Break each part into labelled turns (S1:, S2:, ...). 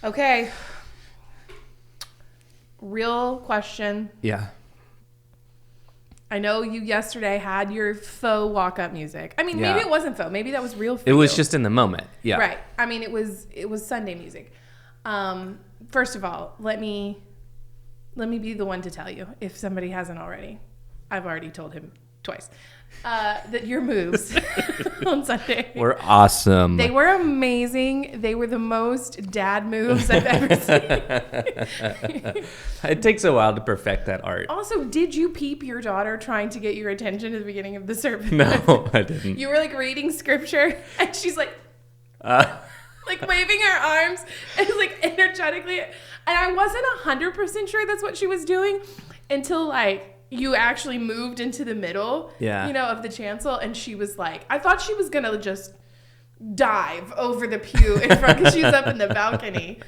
S1: Okay. Real question.
S2: Yeah.
S1: I know you yesterday had your faux walk-up music. I mean, maybe it wasn't faux. Maybe that was real for you.
S2: It was just in the moment. Yeah.
S1: Right. I mean, it was Sunday music. First of all, let me be the one to tell you, if somebody hasn't already. I've already told him twice. That your moves on Sunday
S2: were awesome.
S1: They were amazing. They were the most dad moves I've ever seen.
S2: It takes a while to perfect that art.
S1: Also, did you peep your daughter trying to get your attention at the beginning of the service?
S2: No, I didn't.
S1: You were like reading scripture, and she's like waving her arms and like energetically. And I wasn't 100% sure that's what she was doing until like you actually moved into the middle, of the chancel, and she was like, I thought she was gonna just dive over the pew in front because she was up in the balcony.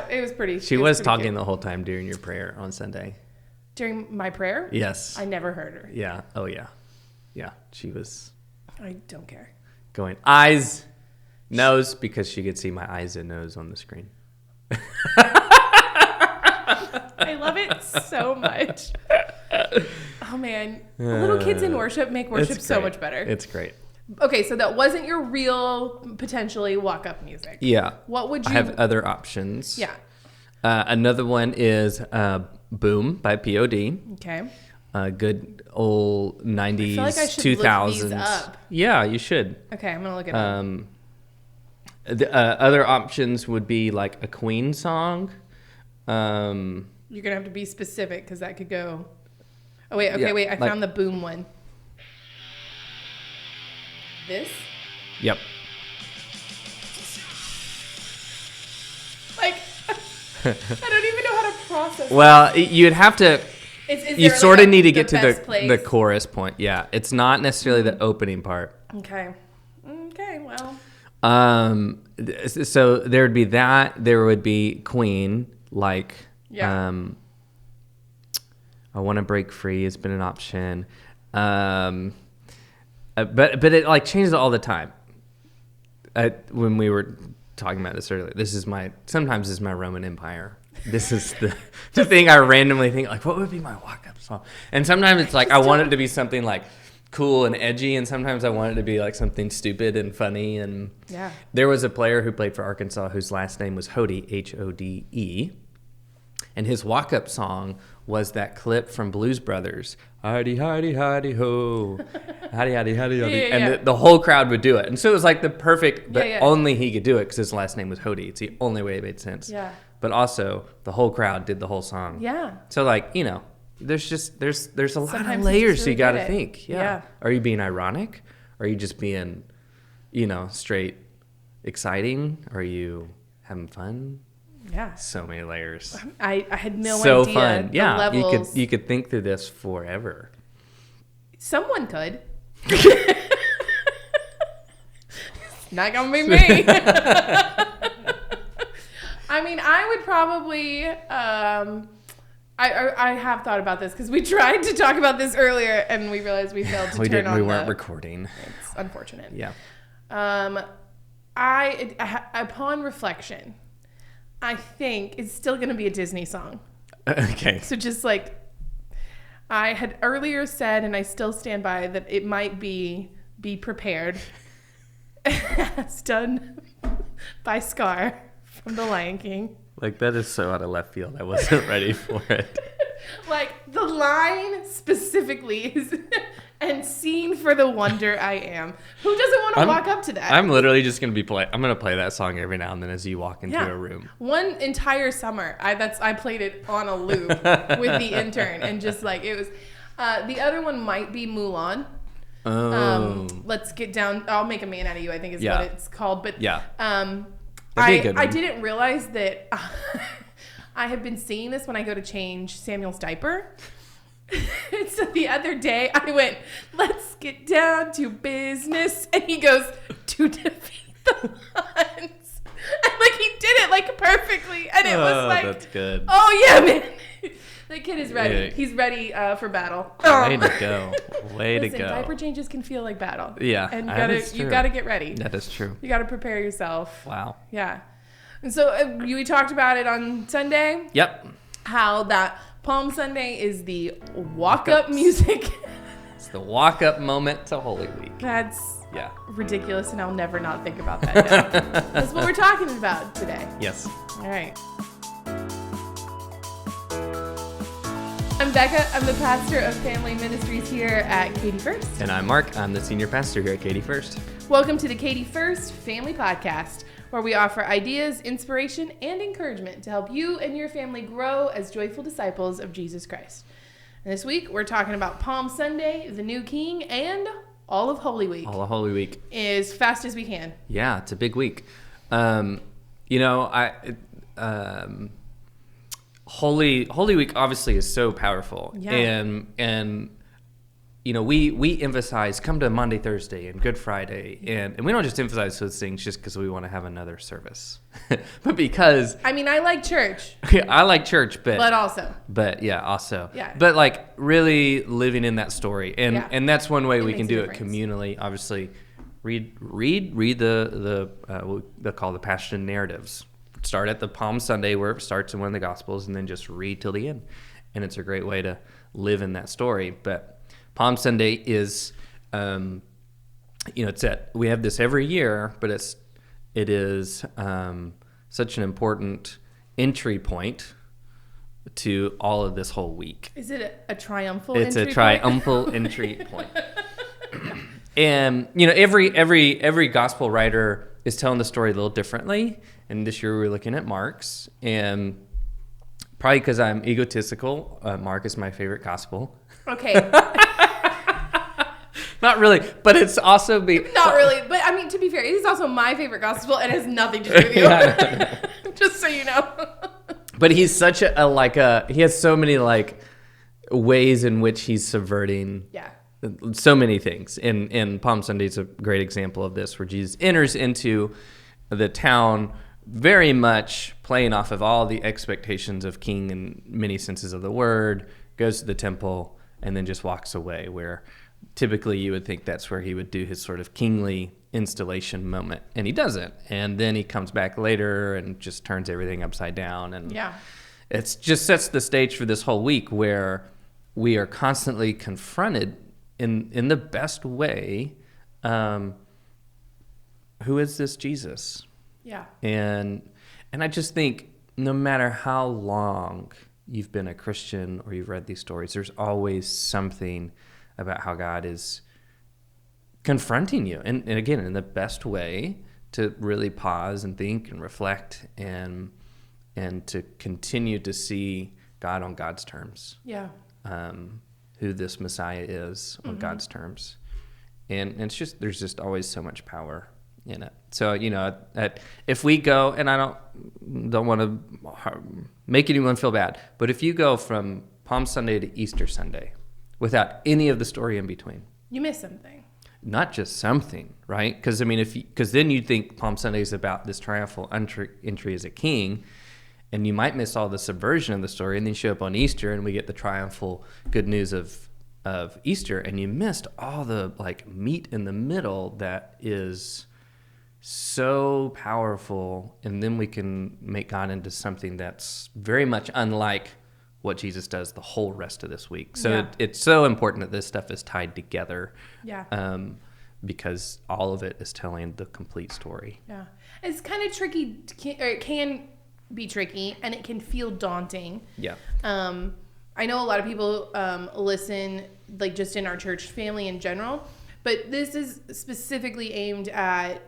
S1: It was pretty.
S2: She was talking cute the whole time during your prayer on Sunday.
S1: During my prayer?
S2: Yes.
S1: I never heard her.
S2: Yeah. Oh yeah. Yeah. She was.
S1: I don't care.
S2: Going eyes, nose, because she could see my eyes and nose on the screen.
S1: I love it so much. Oh man, little kids in worship make worship so much better.
S2: It's great.
S1: Okay, so that wasn't your real potentially walk-up music.
S2: Yeah.
S1: What would you?
S2: I have other options.
S1: Yeah.
S2: Another one is "Boom" by POD.
S1: Okay.
S2: Good old 90s,
S1: I feel like I should
S2: 2000s.
S1: look these up.
S2: Yeah, you should.
S1: Okay, I'm gonna look it up.
S2: The other options would be like a Queen song.
S1: You're gonna have to be specific because that could go. Oh wait, okay, wait. I found the boom one. This?
S2: Yep.
S1: Like, I don't even know how to process.
S2: Well, you'd have to. You sort of need to get to the chorus point. Yeah, it's not necessarily the opening part.
S1: Okay. Okay. Well.
S2: So there would be that. There would be Queen, like.
S1: Yeah.
S2: I Want to Break Free has been an option. But it like changes all the time. When we were talking about this earlier, sometimes this is my Roman Empire. This is the thing I randomly think, like, what would be my walk-up song? And sometimes it's like I want it to be something like cool and edgy, and sometimes I want it to be like something stupid and funny. And there was a player who played for Arkansas whose last name was Hode, Hode. And his walk-up song was that clip from Blues Brothers, "Heidi, Heidi, Heidi, ho, Heidi, Heidi, Heidi, Heidi," and the whole crowd would do it. And so it was like the perfect, but only he could do it because his last name was Hode. It's the only way it made sense.
S1: Yeah.
S2: But also, the whole crowd did the whole song.
S1: Yeah.
S2: So like, there's a lot of layers really you got to think. Yeah. Are you being ironic? Are you just being, straight exciting? Are you having fun?
S1: Yeah.
S2: So many layers.
S1: I had no idea.
S2: So fun. Yeah.
S1: Levels.
S2: You could think through this forever.
S1: Someone could. Not gonna be me. I mean, I would probably. I have thought about this because we tried to talk about this earlier and we realized we failed to turn on.
S2: We weren't recording.
S1: It's unfortunate.
S2: Yeah.
S1: Upon reflection, I think it's still going to be a Disney song.
S2: Okay.
S1: So just like I had earlier said, and I still stand by, that it might be Prepared, as done by Scar from The Lion King.
S2: Like, that is so out of left field. I wasn't ready for it.
S1: Like, the line specifically is, "And seen for the wonder I am." Who doesn't want to walk up to that?
S2: I'm literally just going to I'm going to play that song every now and then as you walk into a room.
S1: One entire summer, I played it on a loop with the intern, and just like, it was, the other one might be Mulan.
S2: Oh.
S1: Let's Get Down. I'll Make a Man Out of You, I think is what it's called. But
S2: I
S1: didn't realize that I have been seeing this when I go to change Samuel's diaper. So the other day I went, "Let's get down to business," and he goes, "To defeat the Huns." And like, he did it like perfectly, and it was like,
S2: that's good.
S1: Oh yeah, man. The kid is ready. Yeah. He's ready for battle.
S2: Way to go.
S1: Listen, diaper changes can feel like battle.
S2: Yeah.
S1: And you gotta get ready.
S2: That is true.
S1: You gotta prepare yourself.
S2: Wow.
S1: Yeah. And so we talked about it on Sunday.
S2: Yep.
S1: How that Palm Sunday is the walk-up music.
S2: It's the walk-up moment to Holy Week.
S1: That's ridiculous, and I'll never not think about that now. That's what we're talking about today.
S2: Yes.
S1: All right. I'm Becca. I'm the pastor of family ministries here at Katy First.
S2: And I'm Mark. I'm the senior pastor here at Katy First.
S1: Welcome to the Katy First Family Podcast, where we offer ideas, inspiration, and encouragement to help you and your family grow as joyful disciples of Jesus Christ. And this week, we're talking about Palm Sunday, the New King, and all of Holy Week.
S2: All of Holy Week.
S1: As fast as we can.
S2: Yeah, it's a big week. Holy Week obviously is so powerful.
S1: Yeah.
S2: And we emphasize come to Monday, Thursday, and Good Friday, and we don't just emphasize those things just because we want to have another service, but because
S1: I like church.
S2: I like church, but also,
S1: yeah,
S2: but like really living in that story, and that's one way we can do it communally. Obviously, read the what they call the Passion narratives. Start at the Palm Sunday where it starts in one of the Gospels, and then just read till the end, and it's a great way to live in that story. But Palm Sunday is, we have this every year, but it is such an important entry point to all of this whole week.
S1: Is it a triumphal?
S2: It's a triumphal entry point. And every gospel writer is telling the story a little differently. And this year we were looking at Mark's, and probably because I'm egotistical, Mark is my favorite gospel.
S1: Okay.
S2: Not really, but it's also
S1: not really, but to be fair, it is also my favorite gospel, and it has nothing to do with you. Just so you know.
S2: But he's such he has so many ways in which he's subverting so many things. And Palm Sunday is a great example of this, where Jesus enters into the town very much playing off of all the expectations of king in many senses of the word, goes to the temple, and then just walks away, where typically you would think that's where he would do his sort of kingly installation moment, and he doesn't. And then he comes back later and just turns everything upside down. And it's just sets the stage for this whole week, where we are constantly confronted in the best way. Who is this Jesus?
S1: Yeah.
S2: And I just think no matter how long you've been a Christian or you've read these stories, there's always something about how God is confronting you. And again, in the best way, to really pause and think and reflect and to continue to see God on God's terms. Yeah. Who this Messiah is on God's terms. And it's just, there's just always so much power in it. So, if we go, and I don't want to make anyone feel bad, but if you go from Palm Sunday to Easter Sunday without any of the story in between,
S1: you miss something.
S2: Not just something, right? Because then you'd think Palm Sunday is about this triumphal entry as a king, and you might miss all the subversion of the story, and then you show up on Easter and we get the triumphal good news of Easter, and you missed all the meat in the middle that is so powerful. And then we can make God into something that's very much unlike what Jesus does the whole rest of this week. So it's so important that this stuff is tied together. Yeah. Because all of it is telling the complete story. Yeah.
S1: It's kind of tricky, or it can be tricky, and it can feel daunting. Yeah. I know a lot of people listen, just in our church family in general, but this is specifically aimed at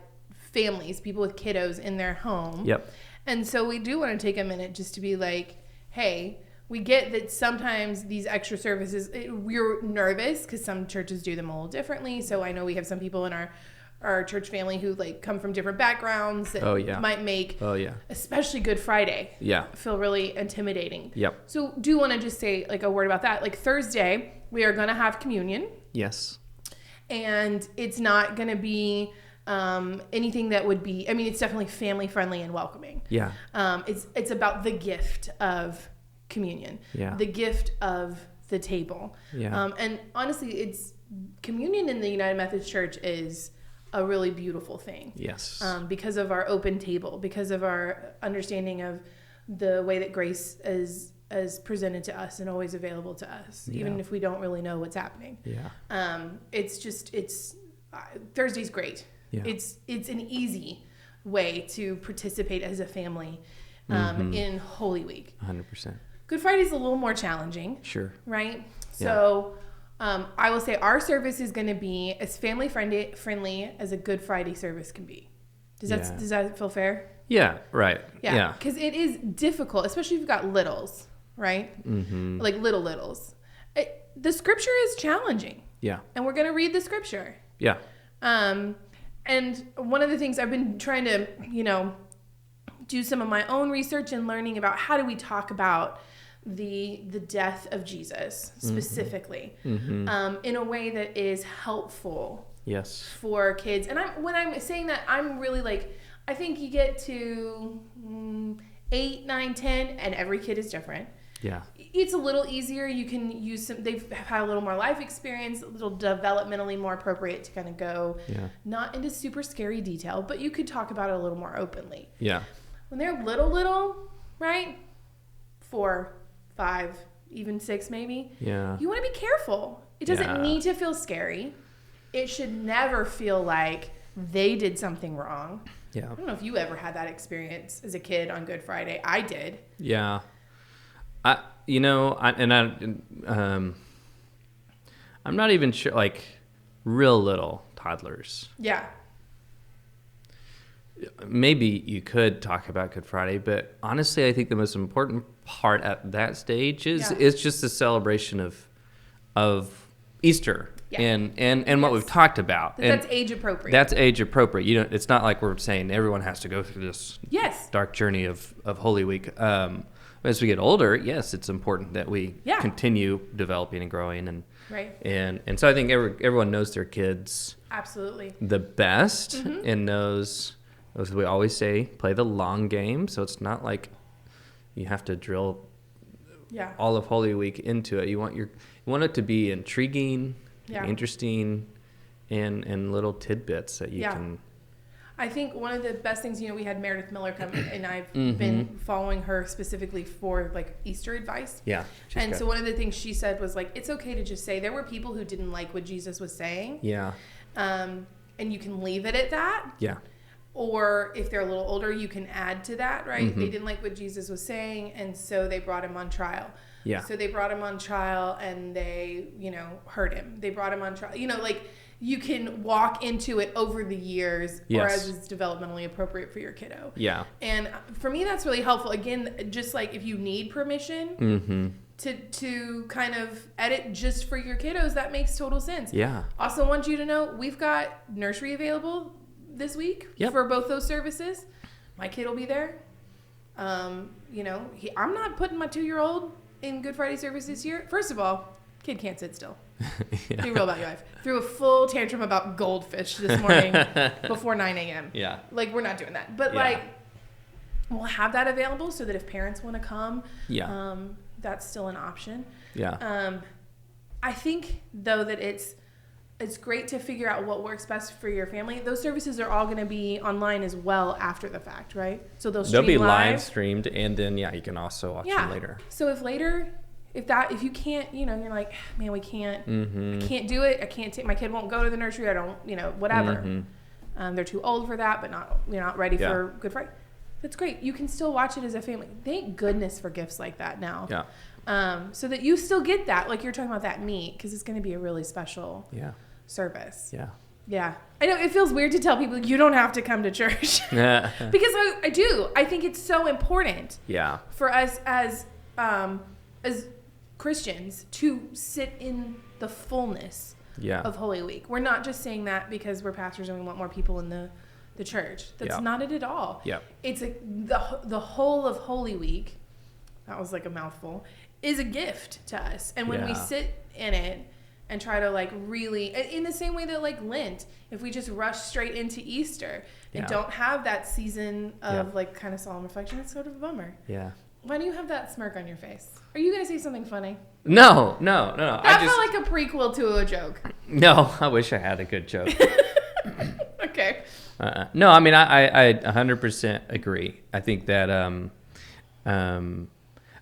S1: families, people with kiddos in their home. Yep. And so we do want to take a minute just to be like, hey, we get that sometimes these extra services, we're nervous because some churches do them a little differently. So I know we have some people in our church family who come from different backgrounds that might make, especially Good Friday, feel really intimidating. Yep. So do want to just say a word about that. Thursday, we are going to have communion. Yes. And it's not going to be anything that would be, it's definitely family friendly and welcoming. Yeah. It's about the gift of communion. Yeah. The gift of the table. Yeah. And honestly, communion in the United Methodist Church is a really beautiful thing.
S2: Yes.
S1: Because of our open table, because of our understanding of the way that grace is presented to us and always available to us, even if we don't really know what's happening.
S2: Yeah.
S1: Thursday's great.
S2: Yeah.
S1: It's an easy way to participate as a family in Holy Week.
S2: 100%.
S1: Good Friday's a little more challenging.
S2: Sure.
S1: Right? So I will say our service is going to be as family friendly as a Good Friday service can be. Does that feel fair?
S2: Yeah, right. Yeah.
S1: Because it is difficult, especially if you've got littles, right? Mm-hmm. Like littles. The scripture is challenging.
S2: Yeah.
S1: And we're going to read the scripture.
S2: Yeah.
S1: And one of the things I've been trying to, do some of my own research and learning about how do we talk about the death of Jesus specifically, in a way that is helpful.
S2: Yes.
S1: For kids. And when I'm saying that, I'm really like, I think you get to 8, 9, 10, and every kid is different.
S2: Yeah.
S1: It's a little easier. You can use they've had a little more life experience, a little developmentally more appropriate to kind of go not into super scary detail, but you could talk about it a little more openly.
S2: Yeah.
S1: When they're little, right? 4, 5, even 6 maybe.
S2: Yeah.
S1: You want to be careful. It doesn't need to feel scary. It should never feel like they did something wrong.
S2: Yeah.
S1: I don't know if you ever had that experience as a kid on Good Friday. I did.
S2: Yeah. I'm not even sure, like, real little toddlers.
S1: Yeah.
S2: Maybe you could talk about Good Friday, but honestly, I think the most important part at that stage is just the celebration of Easter and what we've talked about.
S1: That's age appropriate.
S2: That's age appropriate. It's not like we're saying everyone has to go through this dark journey of Holy Week. As we get older, yes, it's important that we continue developing and growing, and so I think everyone knows their kids
S1: absolutely
S2: the best and knows, as we always say, play the long game. So it's not like you have to drill all of Holy Week into it. You want it to be intriguing, interesting, and little tidbits that you can.
S1: I think one of the best things, we had Meredith Miller come, and I've been following her specifically for like Easter advice.
S2: Yeah.
S1: And so one of the things she said was like, it's okay to just say there were people who didn't like what Jesus was saying.
S2: Yeah.
S1: And you can leave it at that.
S2: Yeah.
S1: Or if they're a little older, you can add to that, right? They didn't like what Jesus was saying, and so they brought him on trial.
S2: Yeah.
S1: So they brought him on trial, and they, hurt him. They brought him on trial. You can walk into it over the years, or as is developmentally appropriate for your kiddo.
S2: Yeah.
S1: And for me, that's really helpful. Again, just like if you need permission to kind of edit just for your kiddos, that makes total sense.
S2: Yeah.
S1: Also want you to know, we've got nursery available this week for both those services. My kid will be there. I'm not putting my 2-year-old in Good Friday service this year. First of all, kid can't sit still. Be real about your life. Threw a full tantrum about goldfish this morning before 9 a.m.
S2: Yeah.
S1: Like, we're not doing that. But, we'll have that available so that if parents want to come, that's still an option.
S2: Yeah.
S1: I think, though, that it's great to figure out what works best for your family. Those services are all going to be online as well after the fact, right? So they'll be
S2: live streamed, and then, you can also watch them later. So
S1: if you can't, you're like, man, we can't, I can't do it. I can't take, my kid won't go to the nursery. I don't, whatever. They're too old for that, but not ready for Good Friday. That's great. You can still watch it as a family. Thank goodness for gifts like that now.
S2: Yeah.
S1: So that you still get that, like you're talking about that meat, because it's going to be a really special service.
S2: Yeah.
S1: Yeah. I know it feels weird to tell people you don't have to come to church.
S2: Yeah.
S1: Because I do. I think it's so important.
S2: Yeah.
S1: For us as Christians to sit in the fullness of Holy Week. We're not just saying that because we're pastors and we want more people in the church. That's not it at all.
S2: Yeah.
S1: It's the whole of Holy Week, that was like a mouthful, is a gift to us. And when we sit in it and try to like really, in the same way that like Lent, if we just rush straight into Easter and don't have that season of like kind of solemn reflection, it's sort of a bummer.
S2: Yeah.
S1: Why do you have that smirk on your face? Are you going to say something funny?
S2: No.
S1: That felt like a prequel to a joke.
S2: No, I wish I had a good joke. No, I mean, I 100% agree. I think that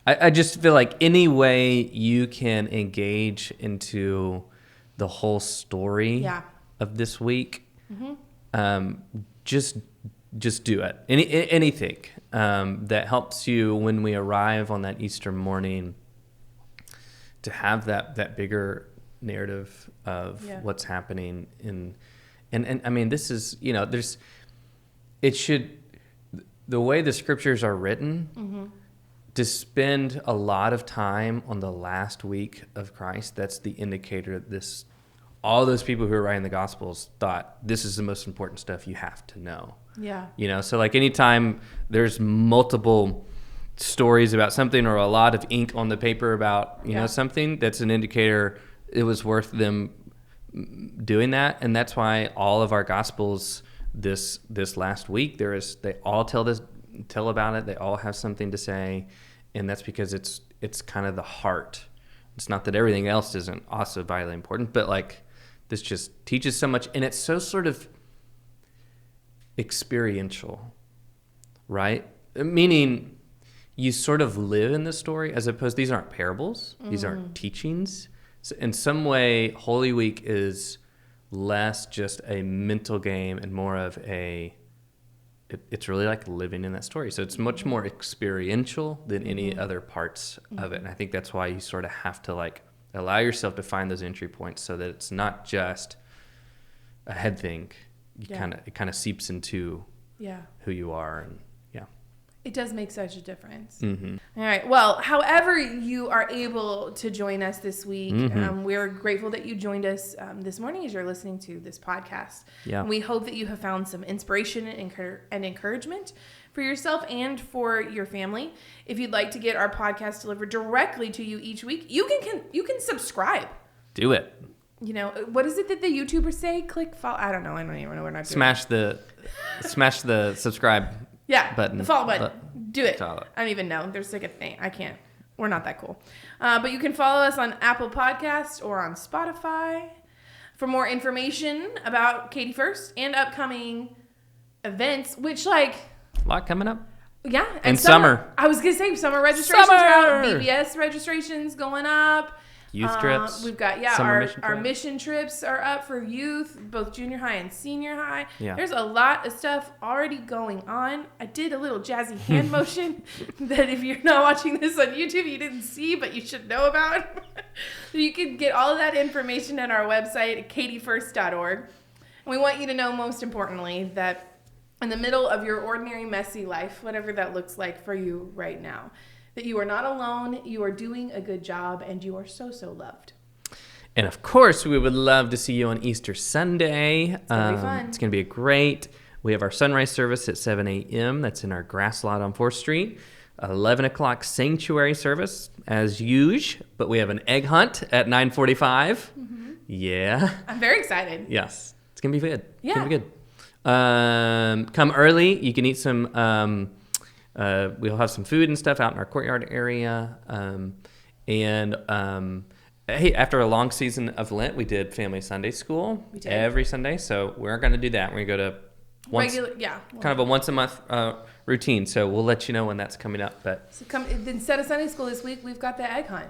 S2: I just feel like any way you can engage into the whole story of this week, just do it. Anything that helps you when we arrive on that Easter morning to have that bigger narrative of what's happening and I mean, this is, the way the scriptures are written, to spend a lot of time on the last week of Christ, that's the indicator that all those people who are writing the Gospels thought this is the most important stuff you have to know. Yeah. So like anytime there's multiple stories about something or a lot of ink on the paper about, something, that's an indicator it was worth them doing that. And that's why all of our Gospels this last week, they all tell about it. They all have something to say. And that's because it's kind of the heart. It's not that everything else isn't also vitally important, but like this just teaches so much. And it's so sort of experiential, right? Meaning you sort of live in the story as opposed, these aren't parables. These aren't teachings. So in some way, Holy Week is less just a mental game and more of it's really like living in that story. So it's much more experiential than any other parts of it. And I think that's why you sort of have to like allow yourself to find those entry points so that it's not just a head thing. It kind of seeps into who you are. And
S1: it does make such a difference.
S2: Mm-hmm.
S1: All right. Well, however you are able to join us this week, we're grateful that you joined us this morning as you're listening to this podcast.
S2: Yeah.
S1: We hope that you have found some inspiration and encouragement for yourself and for your family. If you'd like to get our podcast delivered directly to you each week, you can subscribe.
S2: Do it.
S1: What is it that the YouTubers say? Click follow. I don't know. I don't even know what I'm doing.
S2: Smash the subscribe. Button.
S1: The follow button. Do it. I don't even know. There's like a thing. I can't. We're not that cool. But you can follow us on Apple Podcasts or on Spotify for more information about Katy First and upcoming events, which like...
S2: A lot coming up.
S1: Yeah.
S2: And summer.
S1: I was going to say summer registrations are out. VBS registrations going up.
S2: Youth trips.
S1: We've got, our mission trips are up for youth, both junior high and senior high. Yeah. There's a lot of stuff already going on. I did a little jazzy hand motion that if you're not watching this on YouTube, you didn't see, but you should know about. So you can get all of that information on our website at katyfirst.org. And we want you to know, most importantly, that in the middle of your ordinary, messy life, whatever that looks like for you right now, that you are not alone, you are doing a good job, and you are so, so loved.
S2: And of course, we would love to see you on Easter Sunday.
S1: It's going to be fun.
S2: It's going to be great. We have our sunrise service at 7 a.m. That's in our grass lot on 4th Street. 11 o'clock sanctuary service, as usual. But we have an egg hunt at 9:45. Mm-hmm. Yeah.
S1: I'm very excited.
S2: Yes. It's going to be good.
S1: Yeah.
S2: It's going to be good. Come early. You can eat some... we'll have some food and stuff out in our courtyard area. Hey, after a long season of Lent, we did Family Sunday School every Sunday. So we're going to do that. We're going to go to kind of a once a month routine. So we'll let you know when that's coming up. But
S1: instead of Sunday School this week, we've got the egg hunt.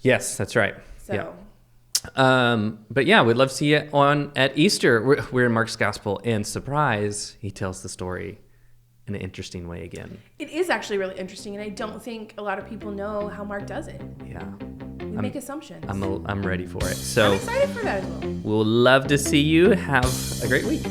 S2: Yes, that's right.
S1: So.
S2: Yeah. But yeah, we'd love to see you at Easter. We're in Mark's Gospel, and surprise, he tells the story in an interesting way again. It
S1: is actually really interesting, and I don't think a lot of people know how Mark does it.
S2: Yeah.
S1: We make assumptions.
S2: I'm ready for it. So
S1: I'm excited for that as well.
S2: We'll love to see you. Have a great week.